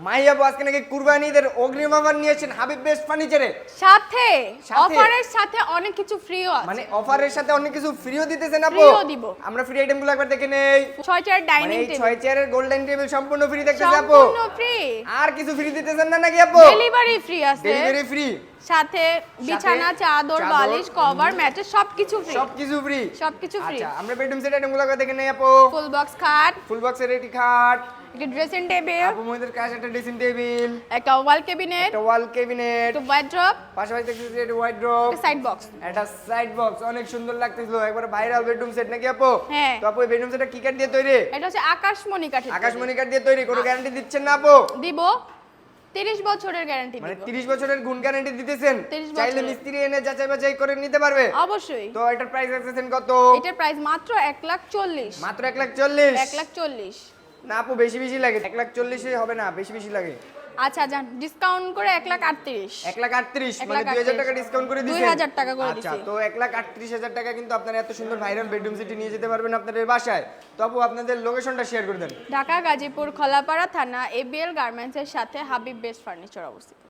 মাইয়া বউ আজকে নাকি কুরবানিদের অগ্রিম অফার নিয়েছেন হাবিব বেস্ট ফার্নিচারে। সাথে অফারের সাথে অনেক কিছু ফ্রিও আছে। মানে অফারের সাথে অনেক কিছু ফ্রিও দিতেছেন আপু। ফ্রিও দিব। আমরা ফ্রি আইটেমগুলো একবার দেখে নেই। 6 চেয়ার মানে ডাইনিং এই টেবিল 6 চেয়ারের গোল্ডেন টেবিল সম্পূর্ণ ফ্রি দেখতেছে আপু। সম্পূর্ণ ফ্রি। আর কিছু ফ্রি দিতেছেন না নাকি আপু? ডেলিভারি ফ্রি আছে। Delivery free. সাথে বিছানা চাদর বালিশ কভার ম্যাট্রেস সবকিছু ফ্রি। সবকিছু ফ্রি। সবকিছু ফ্রি। আচ্ছা আমরা বেডরুম সেট আইটেমগুলো একবার দেখে নেই আপু। ফুল বক্স খাট, ফুল বক্সের এটি খাট, একটা ড্রেসিং টেবিল, আপু মহিলাদের কাছে একটা ড্রেসিং টেবিল, একটা ওয়াল ক্যাবিনেট, একটা ওয়াল ক্যাবিনেট, একটা ওয়ার্ড্রপ, পাশাপাশি দেখতেছি এটা ওয়ার্ড্রপ, একটা সাইড বক্স। একটা সাইড বক্স অনেক সুন্দর লাগতেছিল একবার ভাইরাল বেডরুম সেট নাকি আপু? হ্যাঁ। তো আপু এই বেডরুম সেটটা কি কাঠ দিয়ে তৈরি? এটা হচ্ছে আকাশমণি কাঠের। আকাশমণি কাঠ দিয়ে তৈরি, কোনো গ্যারান্টি দিচ্ছেন না আপু? দিব 30 বছরের গ্যারান্টি মানে দিব। 30 বছরের গুণ গ্যারান্টি দিতেছেন? 30 চাইলে বছরের। মিস্ত্রি এনে যাচাই বাছাই করে নিতে পারবে? অবশ্যই। তো এটার প্রাইস রাখতেছেন কত? এটার প্রাইস মাত্র 1,40,000 মাত্র 1,40,000। 1,40,000 না আপু বেশি বেশি লাগে, 1,40,000 হবে না, বেশি বেশি লাগে। আচ্ছা যান ডিসকাউন্ট করে 1,38,000 1,38,000 মানে 1,38,000 2,000 টাকা ডিসকাউন্ট করে দিয়েছেন। 2,000 টাকা করে আচ্ছা দিছি। তো 1,38,000 টাকা কিন্তু আপনারা এত সুন্দর ভাইরাল বেডরুম সেটটি নিয়ে যেতে পারবেন আপনাদের বাসায়। তো আপু আপনাদের লোকেশনটা শেয়ার করে দেন। ঢাকা গাজীপুর খোলাপাড়া থানা এবিএল গার্মেন্টসের সাথে হাবিব বেস্ট ফার্নিচার অবস্থিত।